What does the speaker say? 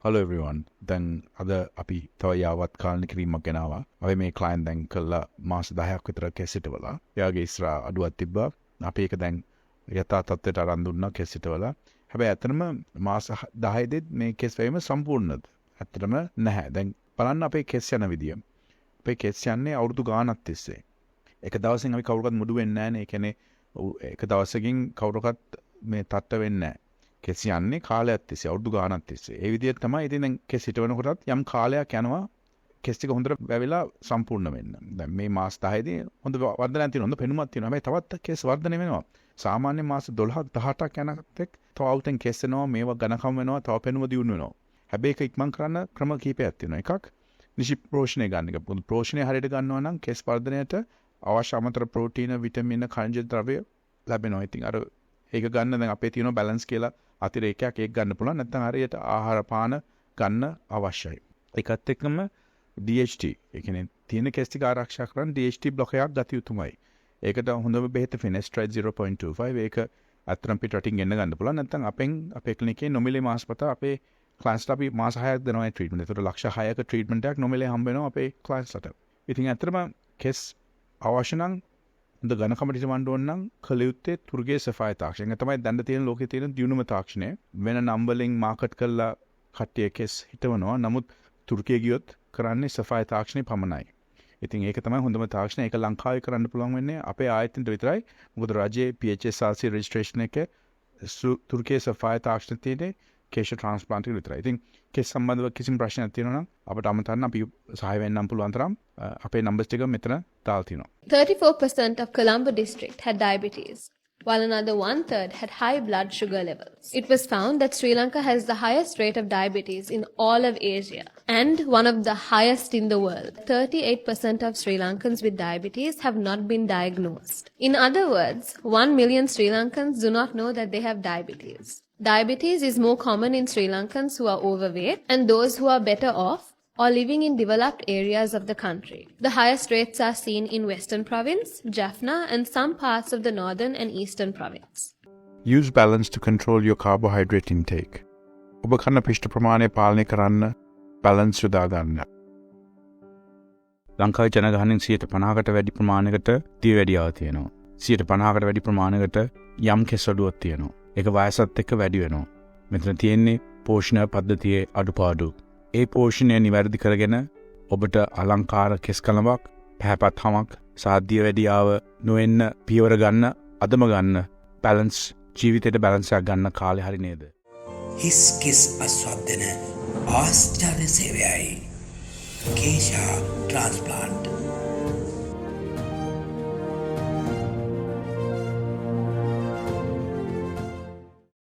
Hello everyone. දැන් අද අපි තව යාවත් කාලන කිරීමක් ගෙනාවා. අපි මේ client දැන් කළා මාස 10ක් විතර කෙස් හිටවලා. එයාගේ ඉස්සරහ අඩුවක් තිබ්බා. අපි ඒක දැන් යථා තත්ත්වයට අරන් දුන්නා කෙස් හිටවලා. හැබැයි ඇත්තටම මාස 10 දෙත් මේ කෙස් වැයීම සම්පූර්ණද? ඇත්තටම නැහැ. දැන් බලන්න අපේ කෙස් යන විදිය. අපේ කෙස් යන්නේ අවුරුදු ගාණක් තිස්සේ. එක දවසින් අපි කවුරුකත් මුඩු වෙන්නේ නැහනේ. ඒ කියන්නේ එක දවසකින් කවුරුකත් මේ තට්ට වෙන්නේ නැහැ. කෙස් යන්නේ කාලයක් තිස්සේ අවුරුදු ගාණක් තිස්සේ. ඒ විදිහට තමයි ඉතින් දැන් කෙස් හිටවනකොටත් යම් කාලයක් යනවා කෙස් ටික හොඳට වැවිලා සම්පූර්ණ වෙන්න. දැන් මේ මාස 10 දී හොඳ වර්ධනයක් තියෙනවා. හොඳ පෙනුමක් තියෙනවා. හැබැයි තවත් කෙස් වර්ධනය වෙනවා. සාමාන්‍ය මාස 12ක් 18ක් යනකත් තව අවුතෙන් කෙස් එනවා, මේවා ඝනකම් වෙනවා, තව පෙනුම දියුණු වෙනවා. හැබැයි ඒක ඉක්මන් කරන්න ක්‍රම කීපයක් තියෙනවා. එකක් නිසි පෝෂණය ගන්න එක. පෝෂණය හරියට ගන්නවා නම් කෙස් වර්ධනයට අවශ්‍ය අමතර ප්‍රෝටීන, විටමින, khනිජ ද්‍රව්‍ය ලැබෙනවා. ඉතින් අර ඒක ගන්න දැන් අපේ තියෙන බැලන්ස් කියලා අතිරේකයක් ඒක ගන්න පුළුවන්. නැත්නම් හරියට ආහාර පාන ගන්න අවශ්‍යයි. ඒකත් එක්කම DHT, ඒ කියන්නේ තියෙන කෙස් ටික ආරක්ෂා කරන්න DHT බ්ලොකයක් ගත යුතුමයි. ඒකට හොඳම බෙහෙත Finasteride 0.25. ඒක අත්‍තරම් පිටරටින් ගෙන්න ගන්න පුළුවන්. නැත්නම් අපේ ක්ලිනිකේ නොමිලේ මාසපතා අපේ ක්ලයන්ට්ස්ලා අපි මාස 6ක් දෙනවා ට්‍රීට්මන්ට්. ඒතර ලක්ෂ 6ක ට්‍රීට්මන්ට් එකක් නොමිලේ හම්බ වෙනවා අපේ ක්ලයන්ට්ස්ලාට. ඉතින් ඇත්තටම කෙස් අවශ්‍ය නම් හොඳ ඝනකමට ඉවන්න ඕන නම් කළ යුත්තේ තුර්ගේ සෆාය තාක්ෂණය. ඒක තමයි දැන් තියෙන ලෝකේ තියෙන දියුණුම තාක්ෂණය. වෙන නම් වලින් මාකට් කරලා කට්ටිය කෙස් හිටවනවා. නමුත් තුර්කිය ගියොත් කරන්නේ සෆාය තාක්ෂණය පමණයි. ඉතින් ඒක තමයි හොඳම තාක්ෂණය. ඒක ලංකාවේ කරන්න පුළුවන් වෙන්නේ අපේ ආයතනයට විතරයි. මොකද රජයේ PHSRC රෙජිස්ට්‍රේෂන් එක තුර්කියේ සෆාය තාක්ෂණ තියෙන්නේ keshatransplant විතරයි. ඉතින් කෙස් සම්බන්ධව කිසිම ප්‍රශ්නයක් තියෙනවා නම් අපට අමතන්න අපි සහාය වෙන්නම් පුළුවන් තරම් අපේ නම්බර්ස් ටික මෙතන දාලා තියෙනවා. 34% of Colombo district had diabetes, while another one-third had high blood sugar levels. It was found that Sri Lanka has the highest rate of diabetes in all of Asia and one of the highest in the world. 38% of Sri Lankans with diabetes have not been diagnosed. In other words, 1 million Sri Lankans do not know that they have diabetes. Diabetes is more common in Sri Lankans who are overweight and those who are better off or living in developed areas of the country. The highest rates are seen in Western Province, Jaffna and some parts of the Northern and Eastern Province. Use balance to control your carbohydrate intake. ඔබ කන පිෂ්ඨ ප්‍රමාණය පාලනය කරන්න balance යොදා ගන්න. ලංකාවේ ජනගහනයෙන් 50%කට වැඩි ප්‍රමාණයකට දියවැඩියාව තියෙනවා. 50%කට වැඩි ප්‍රමාණයකට යම් කෙස් අඩුවක් තියෙනවා. ඒක වයසත් එක්ක වැඩි වෙනවා. මෙතන තියෙන්නේ පෝෂණ පද්ධතියේ අඩුපාඩු. ඒ පෝෂණය නිවැරදි කරගෙන ඔබට අලංකාර කෙස් කලමක්, පැහැපත් හමක්, සාධ්‍ය වැඩියාව නොවෙන්න පියවර ගන්න, අදම ගන්න බැලන්ස් ජීවිතේට බැලන්ස් එකක් ගන්න කාලේ හරි නේද? හිස් කෙස් අස්වද්දන ආශ්චර්ය සේවයයි. Kesha Transplant.